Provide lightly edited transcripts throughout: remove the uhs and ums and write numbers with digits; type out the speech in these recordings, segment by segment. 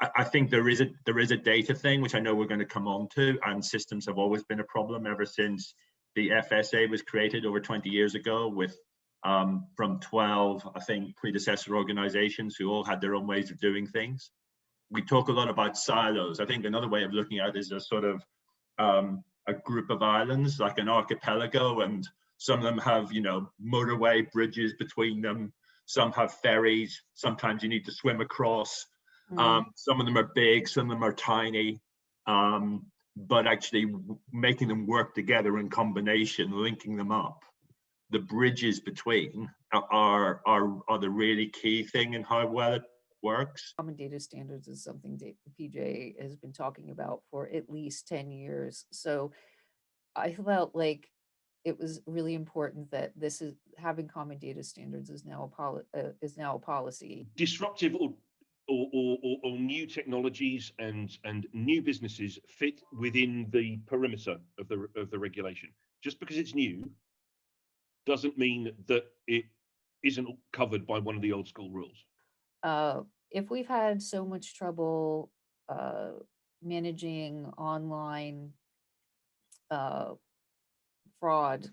I think there is a data thing, which I know we're going to come on to, and systems have always been a problem ever since the FSA was created over 20 years ago with from 12, I think, predecessor organizations who all had their own ways of doing things. We talk a lot about silos. I think another way of looking at it is a sort of a group of islands, like an archipelago, and some of them have, motorway bridges between them. Some have ferries. Sometimes you need to swim across. Some of them are big, some of them are tiny. But actually making them work together in combination, linking them up, the bridges between are the really key thing in how well it works. Common data standards is something PJ has been talking about for at least 10 years. So I felt like it was really important that having common data standards is now a policy. Disruptive or new technologies and new businesses fit within the perimeter of the regulation. Just because it's new doesn't mean that it isn't covered by one of the old school rules. If we've had so much trouble managing online fraud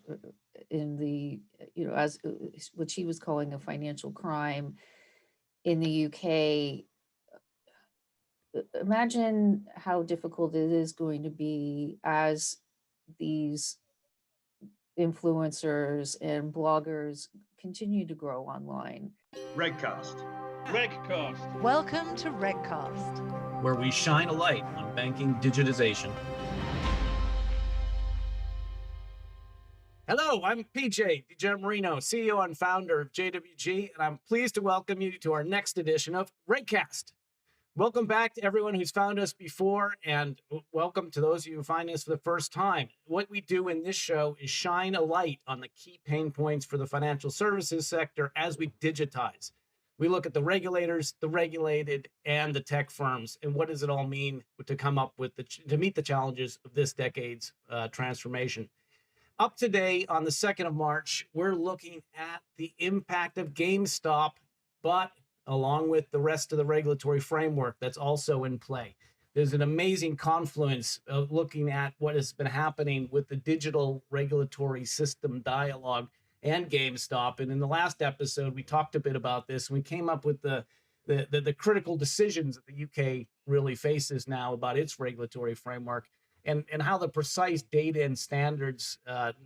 in the, as what she was calling a financial crime in the UK, imagine how difficult it is going to be as these influencers and bloggers continue to grow online. RegCast. Welcome to RegCast, where we shine a light on banking digitization. Hello, I'm PJ DiGianmarino, CEO and founder of JWG, and I'm pleased to welcome you to our next edition of RegCast. Welcome back to everyone who's found us before, and welcome to those of you who find us for the first time. What we do in this show is shine a light on the key pain points for the financial services sector as we digitize. We look at the regulators, the regulated, and the tech firms, and what does it all mean to come up with to meet the challenges of this decade's transformation. Up today on the 2nd of March, we're looking at the impact of GameStop, but along with the rest of the regulatory framework that's also in play. There's an amazing confluence of looking at what has been happening with the digital regulatory system dialogue and GameStop. And in the last episode, we talked a bit about this. And we came up with the critical decisions that the UK really faces now about its regulatory framework and how the precise data and standards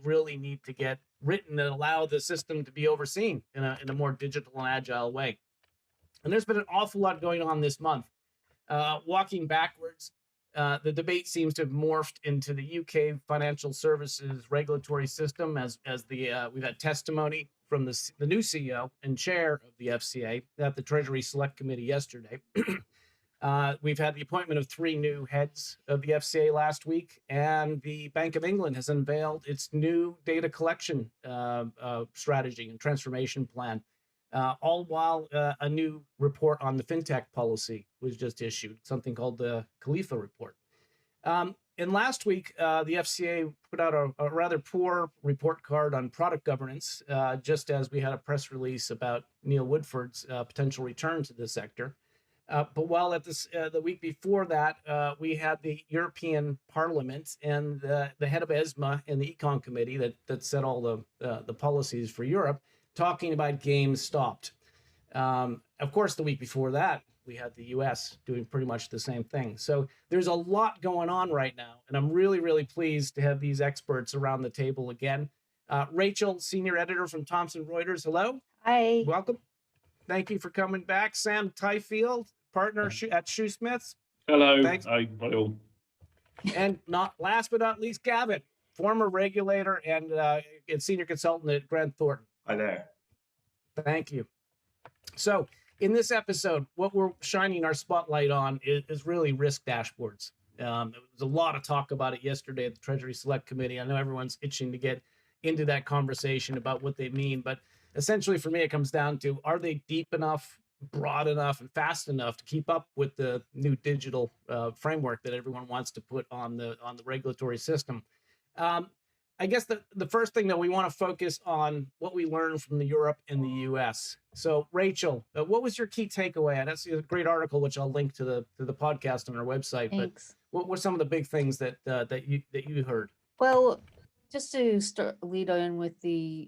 really need to get written and allow the system to be overseen in a more digital and agile way. And there's been an awful lot going on this month. Walking backwards, the debate seems to have morphed into the UK financial services regulatory system as we've had testimony from the new CEO and chair of the FCA at the Treasury Select Committee yesterday. We've had the appointment of 3 new heads of the FCA last week, and the Bank of England has unveiled its new data collection strategy and transformation plan. All while a new report on the fintech policy was just issued, something called the Khalifa report. And last week, the FCA put out a rather poor report card on product governance, just as we had a press release about Neil Woodford's potential return to the sector. But while at the week before that, we had the European Parliament and the head of ESMA and the Econ Committee that set all the policies for Europe, talking about GameStop. Of course, the week before that, we had the US doing pretty much the same thing. So there's a lot going on right now, and I'm really, really pleased to have these experts around the table again. Rachel, senior editor from Thomson Reuters, hello. Hi. Welcome. Thank you for coming back. Sam Tyfield, partner at Shoesmiths. Hello. Thanks. Hi all. And last but not least, Gavin, former regulator and senior consultant at Grant Thornton. Hi there. Thank you. So in this episode, what we're shining our spotlight on is really risk dashboards. There was a lot of talk about it yesterday at the Treasury Select Committee. I know everyone's itching to get into that conversation about what they mean, but essentially for me, it comes down to, are they deep enough, broad enough, and fast enough to keep up with the new digital framework that everyone wants to put on the regulatory system? I guess the first thing that we want to focus on what we learned from the Europe and the U.S. So, Rachel, what was your key takeaway? And that's a great article, which I'll link to the podcast on our website. Thanks. But what were some of the big things that you heard? Well, just to lead on with the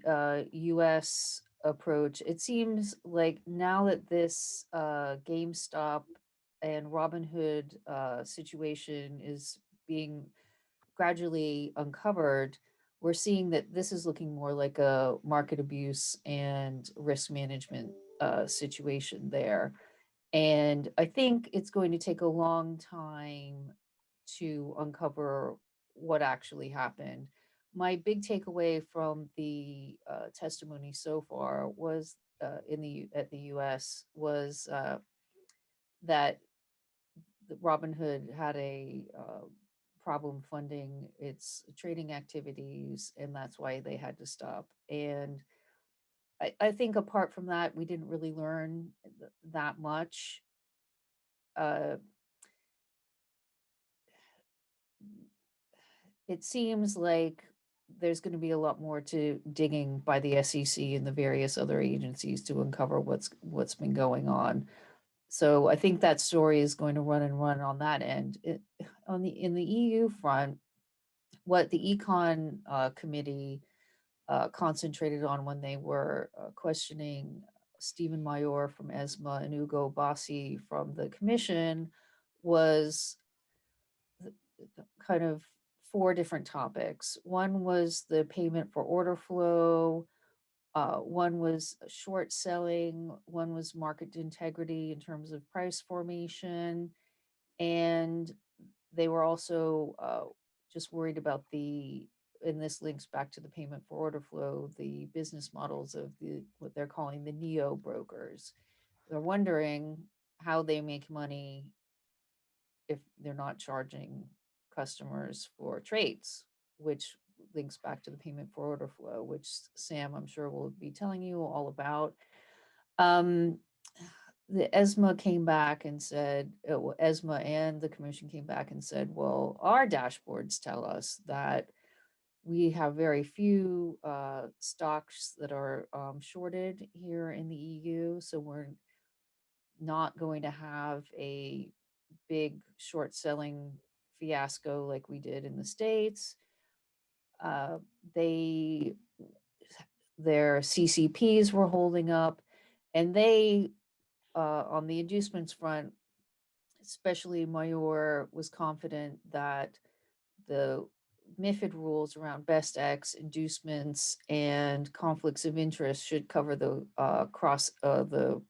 U.S. approach, it seems like now that this GameStop and Robinhood situation is being gradually uncovered, we're seeing that this is looking more like a market abuse and risk management situation there. And I think it's going to take a long time to uncover what actually happened. My big takeaway from the testimony so far was at the U.S. was that Robinhood had a problem funding its trading activities, and that's why they had to stop. And I think apart from that, we didn't really learn that much. It seems like there's going to be a lot more to digging by the SEC and the various other agencies to uncover what's been going on. So I think that story is going to run and run on that end. In the EU front, what the Econ Committee concentrated on when they were questioning Stephen Mayor from ESMA and Ugo Bassi from the Commission was kind of 4 different topics. One was the payment for order flow. One was short selling. One was market integrity in terms of price formation. And they were also just worried about and this links back to the payment for order flow, the business models of what they're calling the neo brokers. They're wondering how they make money if they're not charging customers for trades, which links back to the payment for order flow, which Sam, I'm sure, will be telling you all about. The ESMA came back and said, ESMA and the Commission came back and said, well, our dashboards tell us that we have very few stocks that are shorted here in the EU, so we're not going to have a big short selling fiasco like we did in the States. Their CCPs were holding up, and they, on the inducements front, especially Mayor, was confident that the MiFID rules around best X, inducements, and conflicts of interest should cover the the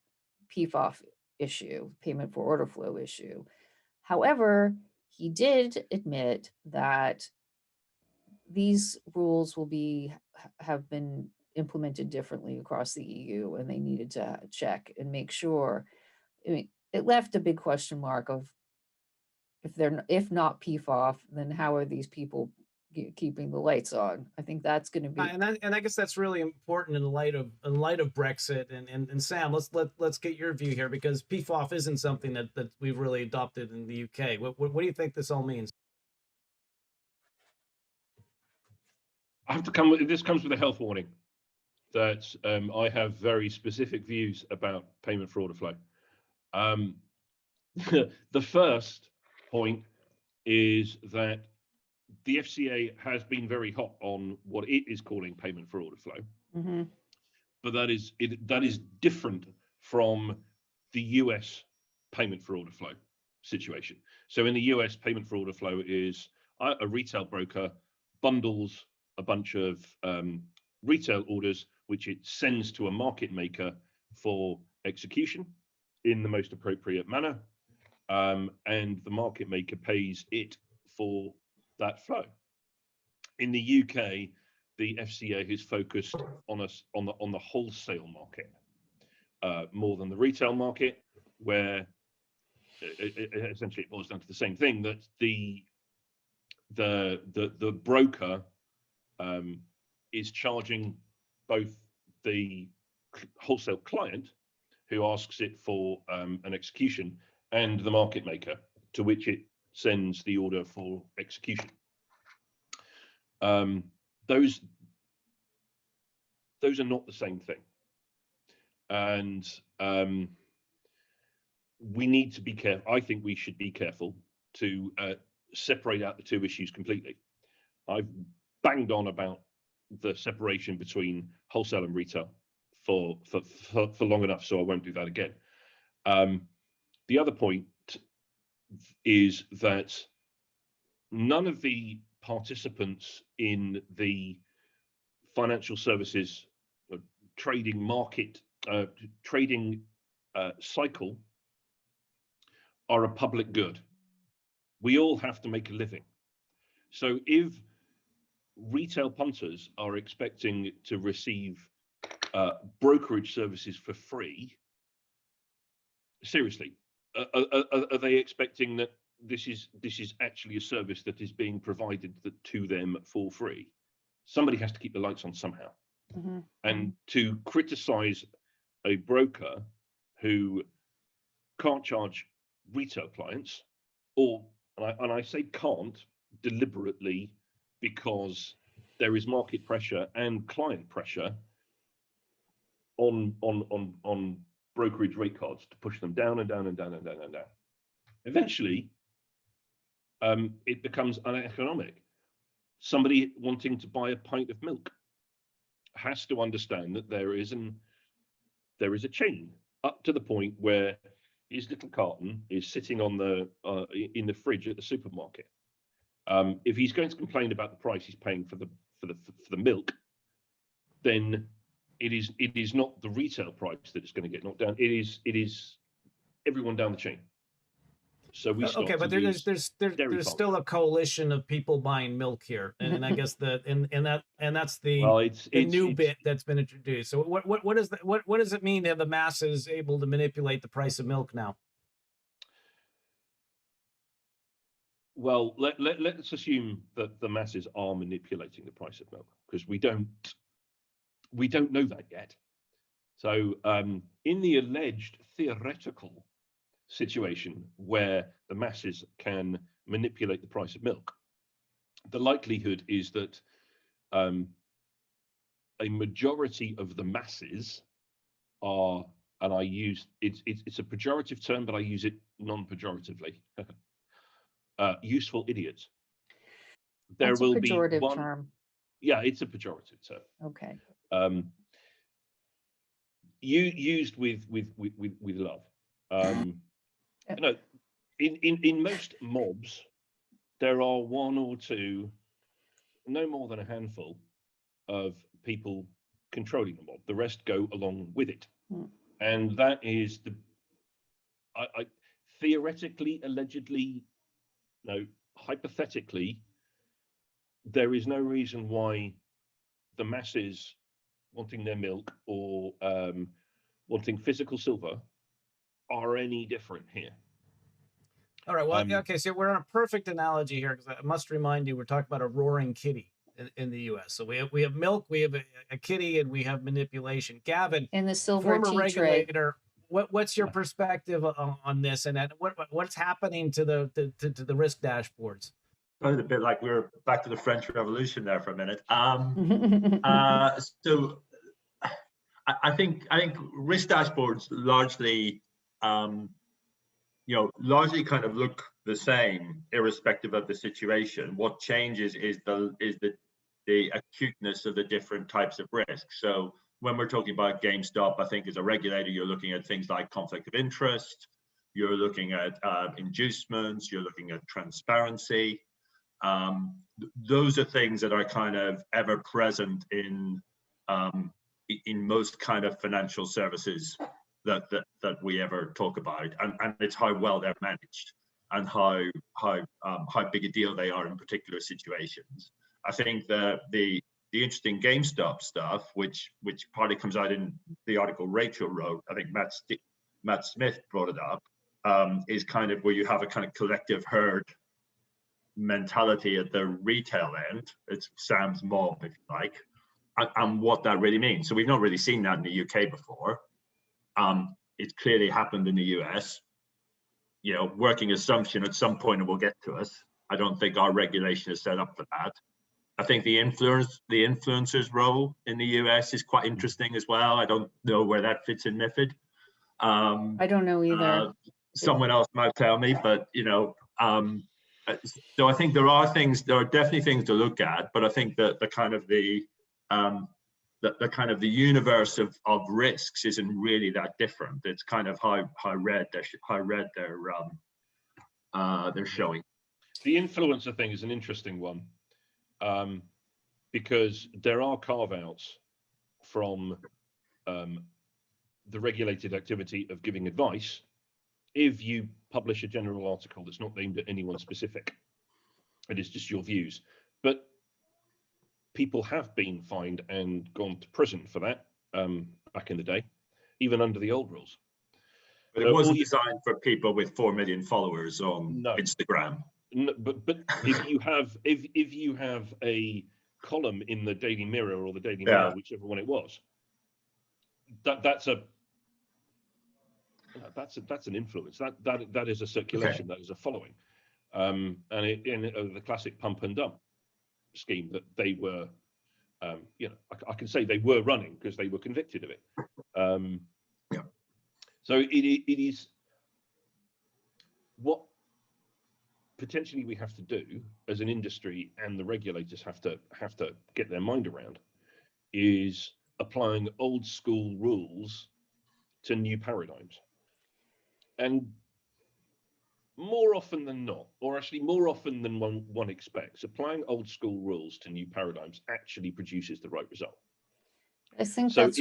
PFOF issue, payment for order flow issue. However, he did admit that these rules have been implemented differently across the EU, and they needed to check and make sure. I mean, it left a big question mark of if not PFOF, then how are these people keeping the lights on? I think that's going to be, and I guess that's really important in light of Brexit. And Sam, let's get your view here, because PFOF isn't something that we've really adopted in the UK. What do you think this all means? I have to this comes with a health warning that I have very specific views about payment for order flow. The first point is that the FCA has been very hot on what it is calling payment for order flow. mm-hmm. But that is different from the US payment for order flow situation. So in the US, payment for order flow is a retail broker bundles a bunch of retail orders, which it sends to a market maker for execution in the most appropriate manner. And the market maker pays it for that flow. In the UK, the FCA is focused on the wholesale market more than the retail market, where essentially it boils down to the same thing, that the broker is charging both the wholesale client who asks it for an execution and the market maker to which it sends the order for execution. those are not the same thing, and we need to be careful. I think we should be careful to separate out the two issues completely. I've banged on about the separation between wholesale and retail for long enough, so I won't do that again. The other point is that none of the participants in the financial services trading market, trading cycle are a public good. We all have to make a living. So if retail punters are expecting to receive brokerage services for free, seriously, are they expecting that this is actually a service that is being provided to them for free? Somebody has to keep the lights on somehow. Mm-hmm. And to criticize a broker who can't charge retail clients, and I say can't deliberately because there is market pressure and client pressure on brokerage rate cards to push them down and down and down and down and down. Eventually, it becomes uneconomic. Somebody wanting to buy a pint of milk has to understand that there is a chain up to the point where his little carton is sitting on in the fridge at the supermarket. If he's going to complain about the price he's paying for the milk, then it is not the retail price that is going to get knocked down. It is everyone down the chain. So we okay, but there's still a coalition of people buying milk here, and I guess that's the new bit that's been introduced. So what does it mean to have the masses able to manipulate the price of milk now? Well, let's assume that the masses are manipulating the price of milk, because we don't know that yet. So in the alleged theoretical situation where the masses can manipulate the price of milk, the likelihood is that a majority of the masses are, and I use it's a pejorative term, but I use it non-pejoratively, useful idiots. That's a pejorative term. Yeah, it's a pejorative term. Okay. Used with love. In most mobs, there are one or two, no more than a handful of people controlling the mob. The rest go along with it. And that is I theoretically, allegedly, no, hypothetically, there is no reason why the masses wanting their milk or wanting physical silver are any different here. All right. Well, okay. So we're on a perfect analogy here, because I must remind you, we're talking about a roaring kitty in the U.S. So we have milk, we have a kitty, and we have manipulation. Gavin, in the silver former tea regulator, what's your perspective on this, and what's happening to the risk dashboards? Sounded a bit like we were back to the French Revolution there for a minute. So I think risk dashboards largely, largely kind of look the same irrespective of the situation. What changes is the acuteness of the different types of risk. So when we're talking about GameStop, I think as a regulator, you're looking at things like conflict of interest, you're looking at inducements, you're looking at transparency. Those are things that are kind of ever present in most kind of financial services that we ever talk about, and it's how well they're managed and how big a deal they are in particular situations. I think the interesting GameStop stuff, which partly comes out in the article Rachel wrote, I think Matt Smith brought it up, is kind of where you have a kind of collective herd mentality at the retail end. It's Sam's mob, if you like, and what that really means. So we've not really seen that in the UK before. It's clearly happened in the US. Working assumption at some point it will get to us. I don't think our regulation is set up for that. I think the influencer's role in the US is quite interesting as well. I don't know where that fits in MiFID. I don't know either. Someone else might tell me, but so I think there are definitely things to look at, but I think that the kind of the universe of risks isn't really that different. It's kind of how red they're showing. The influencer thing is an interesting one, because there are carve-outs from the regulated activity of giving advice if you publish a general article that's not aimed at anyone specific. It is just your views. But people have been fined and gone to prison for that back in the day, even under the old rules. But it wasn't designed for people with 4 million followers on Instagram. No, but if you have a column in the Daily Mirror or the Daily Mail, whichever one it was, that's an influence. That is a circulation. Okay. That is a following, and the classic pump and dump scheme that they were, I can say they were running because they were convicted of it. So it is what potentially we have to do as an industry, and the regulators have to get their mind around, is applying old school rules to new paradigms. And more often than not, or actually more often than one expects, applying old school rules to new paradigms actually produces the right result. I think so that's.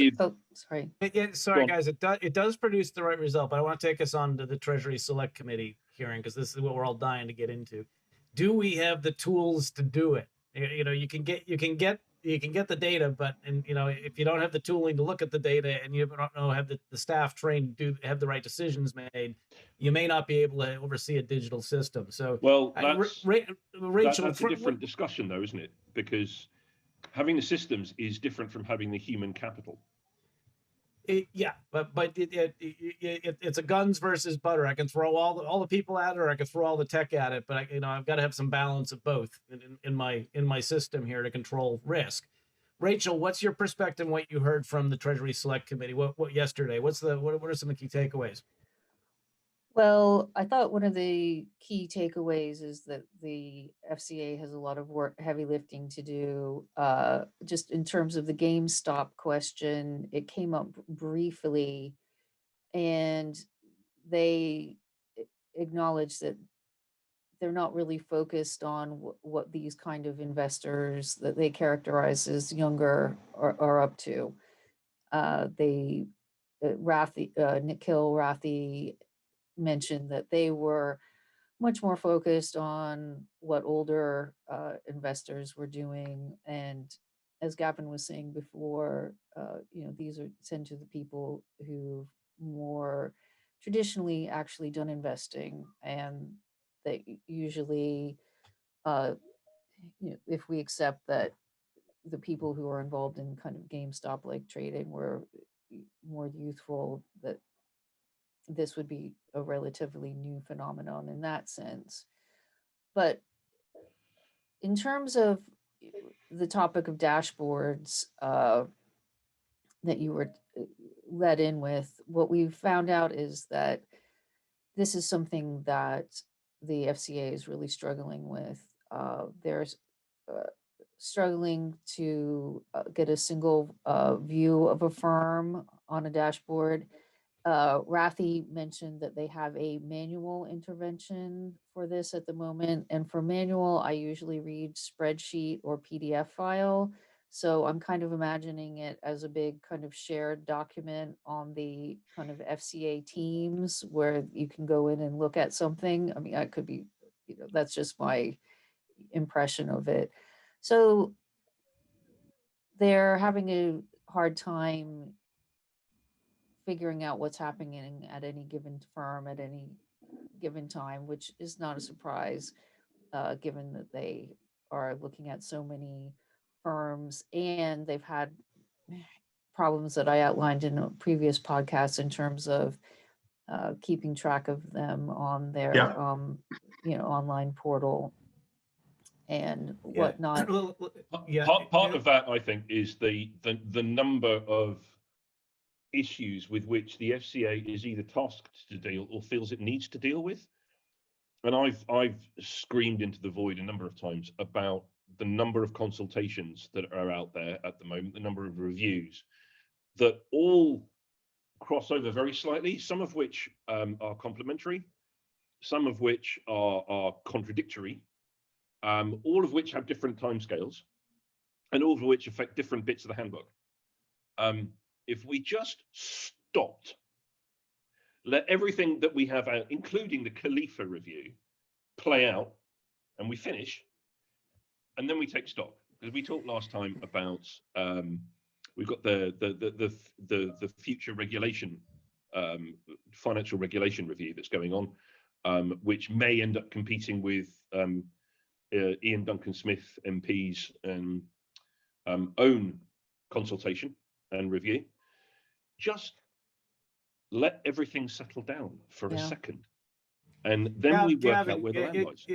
Sorry. Sorry, guys. It does produce the right result, but I want to take us on to the Treasury Select Committee hearing, because this is what we're all dying to get into. Do we have the tools to do it? You can get the data, but if you don't have the tooling to look at the data, and you don't have the staff trained to have the right decisions made, you may not be able to oversee a digital system. So, well, Rachel, that's a different discussion, though, isn't it? Because having the systems is different from having the human capital. But it's a guns versus butter. I can throw all the people at it, or I can throw all the tech at it. But I've got to have some balance of both in my system here to control risk. Rachel, what's your perspective on what you heard from the Treasury Select Committee? What yesterday? What are some of the key takeaways? Well, I thought one of the key takeaways is that the FCA has a lot of heavy lifting to do. Just in terms of the GameStop question, it came up briefly, and they acknowledged that they're not really focused on what these kind of investors that they characterize as younger are up to. Nikhil Rathi mentioned that they were much more focused on what older investors were doing, and as Gavin was saying before, these tend to the people who've more traditionally actually done investing, and that usually, if we accept that the people who are involved in kind of GameStop like trading were more youthful, that this would be a relatively new phenomenon in that sense. But in terms of the topic of dashboards that you were led in with, what we've found out is that this is something that the FCA is really struggling with. They're struggling to get a single view of a firm on a dashboard. Rathi mentioned that they have a manual intervention for this at the moment. And for manual, I usually read spreadsheet or PDF file. So I'm kind of imagining it as a big kind of shared document on the kind of FCA teams where you can go in and look at something. I mean, I could be, that's just my impression of it. So they're having a hard time figuring out what's happening at any given firm at any given time, which is not a surprise, given that they are looking at so many firms, and they've had problems that I outlined in a previous podcast in terms of keeping track of them on their online portal. and whatnot. Yeah. Part of that, I think, is the number of issues with which the FCA is either tasked to deal or feels it needs to deal with. And I've screamed into the void a number of times about the number of consultations that are out there at the moment, the number of reviews that all cross over very slightly, some of which are complementary, some of which are contradictory, all of which have different timescales, and all of which affect different bits of the handbook. If we just stopped, let everything that we have out, including the Khalifa review, play out, and we finish, and then we take stock. Because we talked last time about we've got the future regulation, financial regulation review that's going on, which may end up competing with Ian Duncan Smith MP's own consultation and review. Just let everything settle down for a second, and then we work out where the land lies.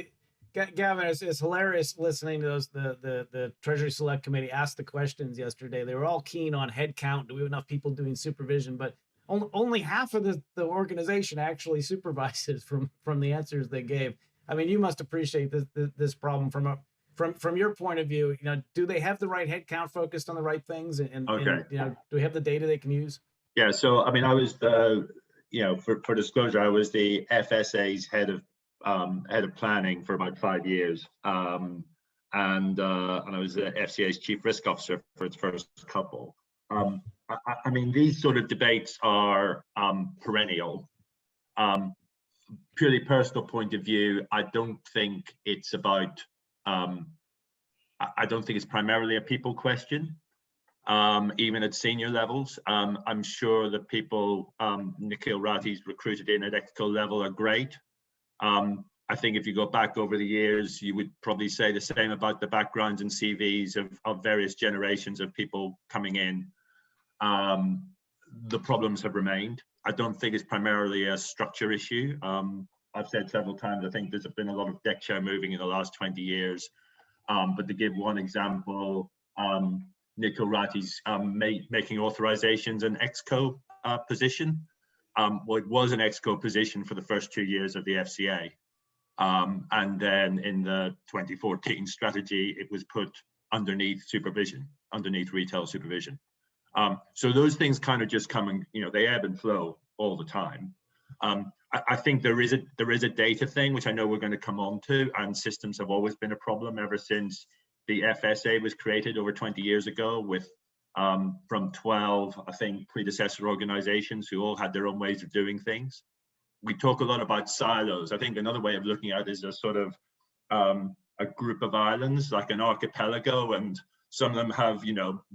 Gavin, it's hilarious listening to those. The Treasury Select Committee asked the questions yesterday. They were all keen on head count. Do we have enough people doing supervision? But only half of the organization actually supervises from the answers they gave. I mean, you must appreciate this problem from your point of view. You know, do they have the right head count focused on the right things? And you know, do we have the data they can use? Yeah. So I mean, I was the for disclosure, I was the FSA's head of planning for about 5 years, and I was the FCA's chief risk officer for its first couple. I mean, these sort of debates are perennial. Purely personal point of view, I don't think it's about. I don't think it's primarily a people question. Even at senior levels, I'm sure the people Nikhil Rathi's recruited in at ExCo level are great. I think if you go back over the years, you would probably say the same about the backgrounds and CVs of various generations of people coming in. The problems have remained. I don't think it's primarily a structure issue. I've said several times, I think there's been a lot of deck chair moving in the last 20 years. But to give one example, Nikhil Rathi's making authorizations an ExCo position. Well, it was an ExCo position for the first 2 years of the FCA. And then in the 2014 strategy, it was put underneath supervision, underneath retail supervision. So those things kind of just come and, they ebb and flow all the time. I think there is a data thing, which I know we're going to come on to, and systems have always been a problem ever since the FSA was created over 20 years ago with from 12, I think, predecessor organizations who all had their own ways of doing things. We talk a lot about silos. I think another way of looking at it is a sort of a group of islands, like an archipelago, and some of them have,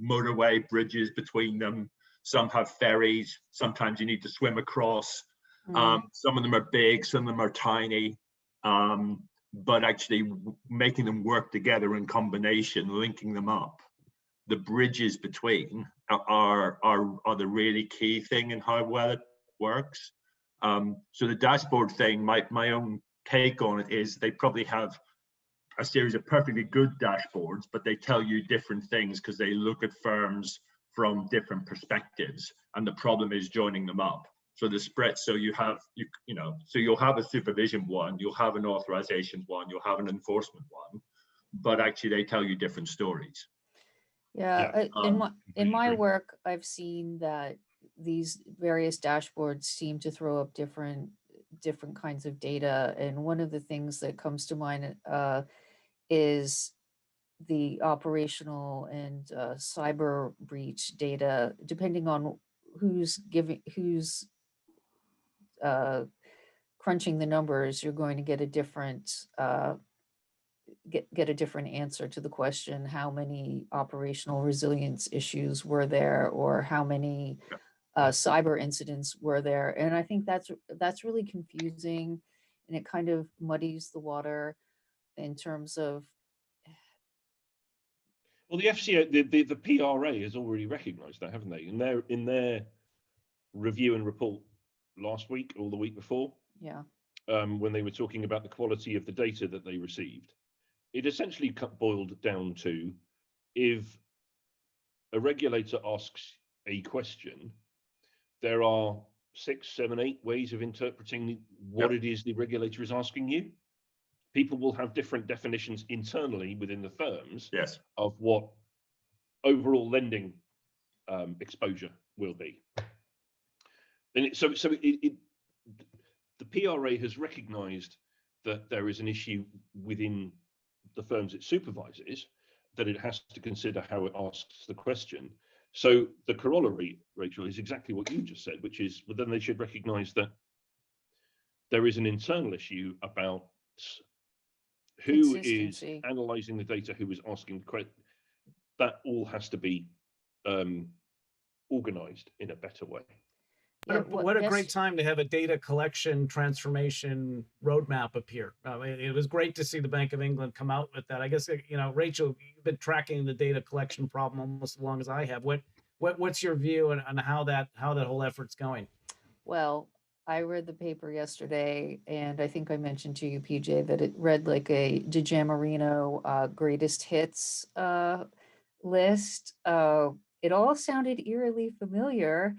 motorway bridges between them. Some have ferries. Sometimes you need to swim across. Some of them are big, some of them are tiny. But actually making them work together in combination, linking them up, the bridges between are the really key thing in how well it works. So the dashboard thing, my own take on it is they probably have a series of perfectly good dashboards, but they tell you different things because they look at firms from different perspectives, and the problem is joining them up. So the spread, so you have, so you'll have a supervision one, you'll have an authorizations one, you'll have an enforcement one, but actually they tell you different stories. Yeah, in my work, I've seen that these various dashboards seem to throw up different kinds of data, and one of the things that comes to mind is the operational and cyber breach data. Depending on who's crunching the numbers, you're going to get a different get a different answer to the question: how many operational resilience issues were there, or how many cyber incidents were there? And I think that's really confusing, and it kind of muddies the water in terms of. Well, the FCA, the PRA has already recognised that, haven't they? In their review and report last week or the week before, Yeah. When they were talking about the quality of the data that they received, it essentially boiled down to, if a regulator asks a question, there are 6, 7, 8 ways of interpreting what it is the regulator is asking you. People will have different definitions internally within the firms of what overall lending exposure will be. And the PRA has recognized that there is an issue within the firms it supervises, that it has to consider how it asks the question. So the corollary, Rachel, is exactly what you just said, which is, well, then they should recognize that there is an internal issue about who is analyzing the data, who is asking the question. That all has to be organized in a better way. Yeah, what a great time to have a data collection transformation roadmap appear. It was great to see the Bank of England come out with that. I guess, Rachel, you've been tracking the data collection problem almost as long as I have. What's your view on how that whole effort's going? Well, I read the paper yesterday, and I think I mentioned to you, PJ, that it read like a DiGiamarino greatest hits list. It all sounded eerily familiar.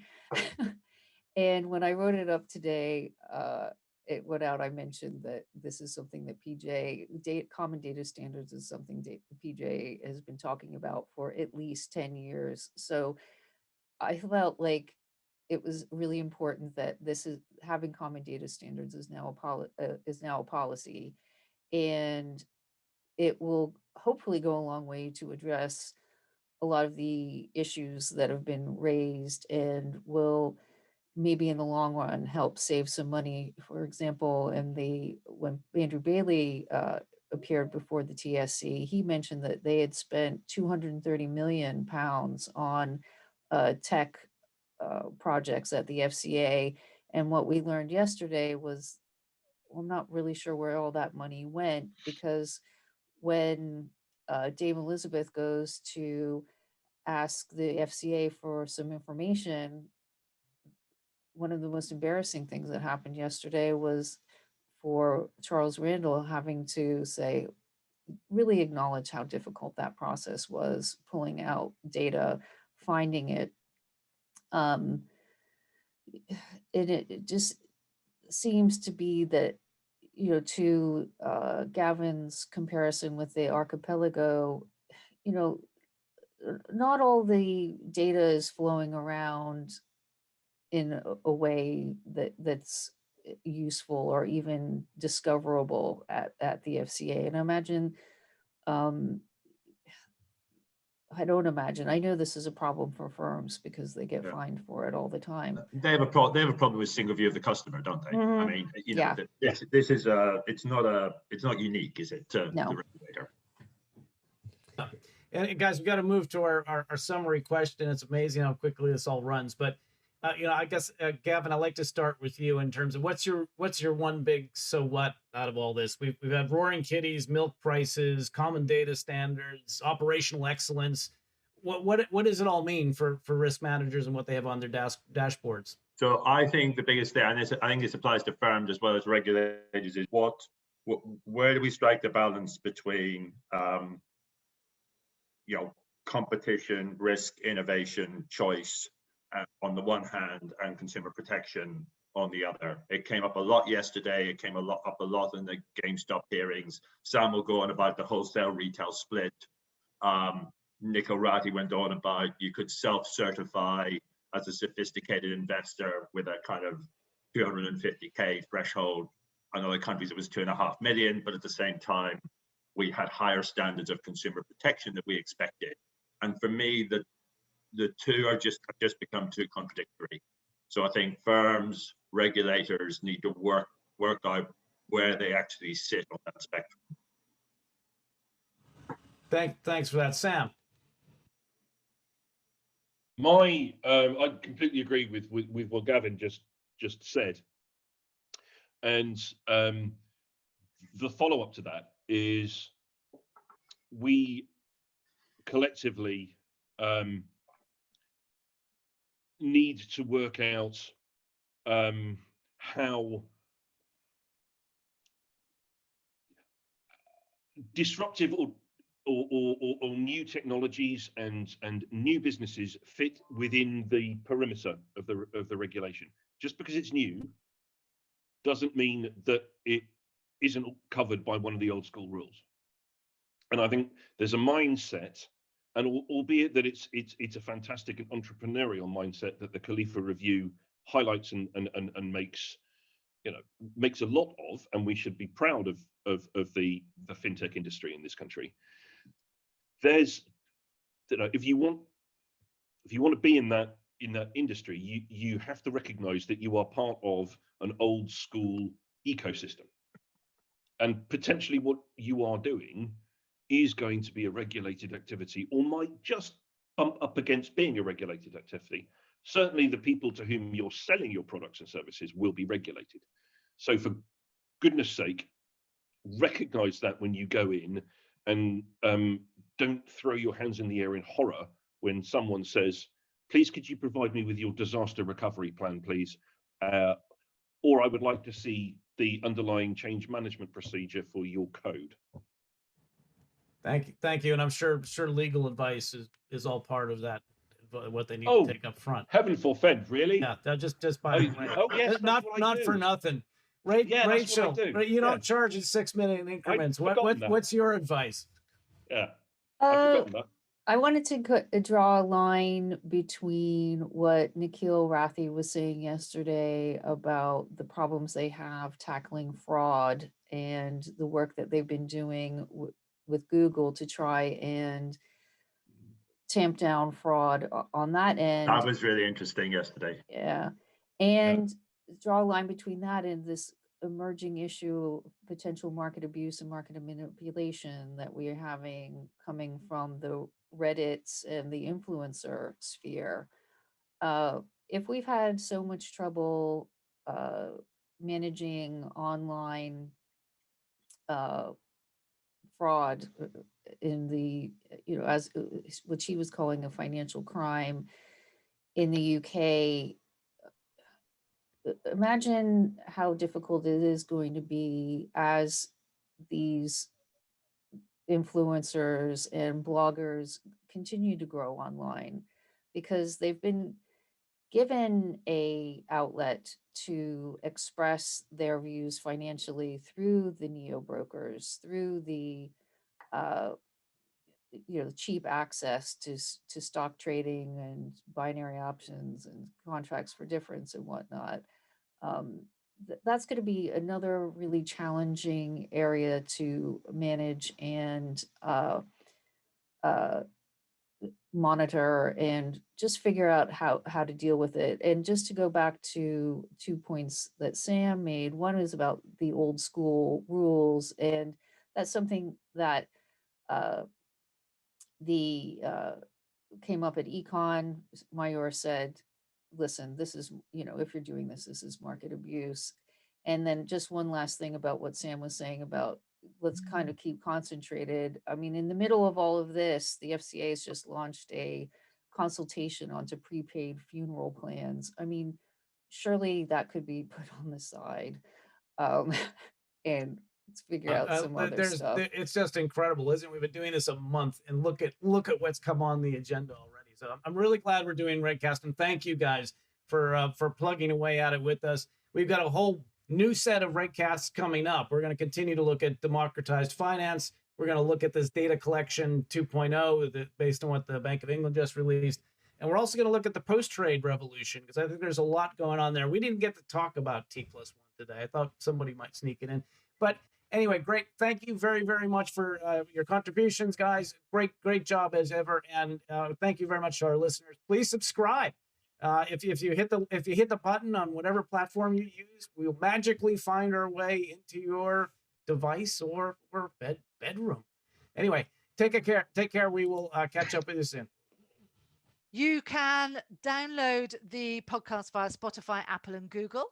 And when I wrote it up today, it went out. I mentioned that this is something that common data standards is something PJ has been talking about for at least 10 years. So I felt like it was really important that having common data standards is now a policy, and it will hopefully go a long way to address a lot of the issues that have been raised, and will maybe in the long run help save some money. For example, when Andrew Bailey appeared before the TSC, he mentioned that they had spent £230 million on tech projects at the FCA. And what we learned yesterday was, I'm not really sure where all that money went, because when Dame Elizabeth goes to ask the FCA for some information, one of the most embarrassing things that happened yesterday was for Charles Randall having to really acknowledge how difficult that process was, pulling out data, finding it. It just seems to be that, to Gavin's comparison with the archipelago, not all the data is flowing around in a way that's useful or even discoverable at the FCA. And I know this is a problem for firms because they get fined for it all the time. They have a problem with single view of the customer, don't they? I mean, this is it's not unique, is it, to the regulator? And guys, we've got to move to our summary question. It's amazing how quickly this all runs. But I guess Gavin, I'd like to start with you in terms of what's your one big so what out of all this. We've had roaring kitties, milk prices, common data standards, operational excellence. What does it all mean for risk managers and what they have on their dashboards? So I think the biggest thing, and I think this applies to firms as well as regulators, is where do we strike the balance between competition, risk, innovation, choice on the one hand, and consumer protection on the other. It came up a lot yesterday. It came up a lot in the GameStop hearings. Sam will go on about the wholesale retail split. Nick O'Reilly went on about you could self-certify as a sophisticated investor with a kind of 250K threshold. In other countries, it was 2.5 million, but at the same time, we had higher standards of consumer protection that we expected. And for me, the two have just become too contradictory. So I think firms, regulators need to work out where they actually sit on that spectrum. Thanks for that, Sam. I completely agree with what Gavin just said, and the follow-up to that is we collectively need to work out how disruptive or new technologies and new businesses fit within the perimeter of the regulation. Just because it's new doesn't mean that it isn't covered by one of the old school rules. And I think there's a mindset, and albeit that it's a fantastic and entrepreneurial mindset that the Khalifa Review highlights and makes, makes a lot of, and we should be proud of the fintech industry in this country. There's, if you want to be in that industry, you have to recognize that you are part of an old school ecosystem, and potentially what you are doing is going to be a regulated activity, or might just bump up against being a regulated activity. Certainly the people to whom you're selling your products and services will be regulated. So for goodness sake, recognize that when you go in, and don't throw your hands in the air in horror when someone says, please, could you provide me with your disaster recovery plan, please? Or I would like to see the underlying change management procedure for your code. Thank you. And I'm sure legal advice is all part of that, what they need to take up front. Heaven forfend, really? Yeah, just by the way. Yes, not for nothing. Rachel, you don't charge in 6-minute increments. What's your advice? Yeah, I've forgotten that. I wanted to draw a line between what Nikhil Rathi was saying yesterday about the problems they have tackling fraud and the work that they've been doing with Google to try and tamp down fraud on that end. That was really interesting yesterday. Yeah. And draw a line between that and this emerging issue, potential market abuse and market manipulation that we are having coming from the Reddits and the influencer sphere. If we've had so much trouble managing online fraud in the, as what she was calling a financial crime in the UK, imagine how difficult it is going to be as these influencers and bloggers continue to grow online, because they've been given a outlet to express their views financially through the neo brokers, through the cheap access to stock trading and binary options and contracts for difference and whatnot. That's going to be another really challenging area to manage and monitor and just figure out how to deal with it. And just to go back to 2 points that Sam made, one is about the old school rules, and that's something that came up at Econ. Mayur said, listen, this is, if you're doing this is market abuse. And then just one last thing about what Sam was saying about, let's kind of keep concentrated. I mean, in the middle of all of this, the FCA has just launched a consultation onto prepaid funeral plans. I mean, surely that could be put on the side. And let's figure out some other stuff. It's just incredible, isn't it? We've been doing this a month, and look at what's come on the agenda already. So I'm really glad we're doing RegCast, and thank you guys for plugging away at it with us. We've got a whole new set of RegCasts coming up. We're going to continue to look at democratized finance. We're going to look at this data collection 2.0 based on what the Bank of England just released. And we're also going to look at the post-trade revolution, because I think there's a lot going on there. We didn't get to talk about T+1 today. I thought somebody might sneak it in. But anyway, great. Thank you very, very much for your contributions, guys. Great job as ever. And thank you very much to our listeners. Please subscribe. If you hit the button on whatever platform you use, we'll magically find our way into your device or bedroom. Anyway, take care. We will catch up with you soon. You can download the podcast via Spotify, Apple, and Google.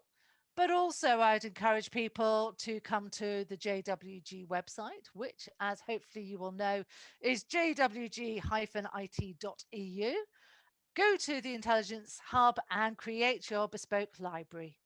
But also, I'd encourage people to come to the JWG website, which, as hopefully you will know, is jwg-it.eu. Go to the Intelligence Hub and create your bespoke library.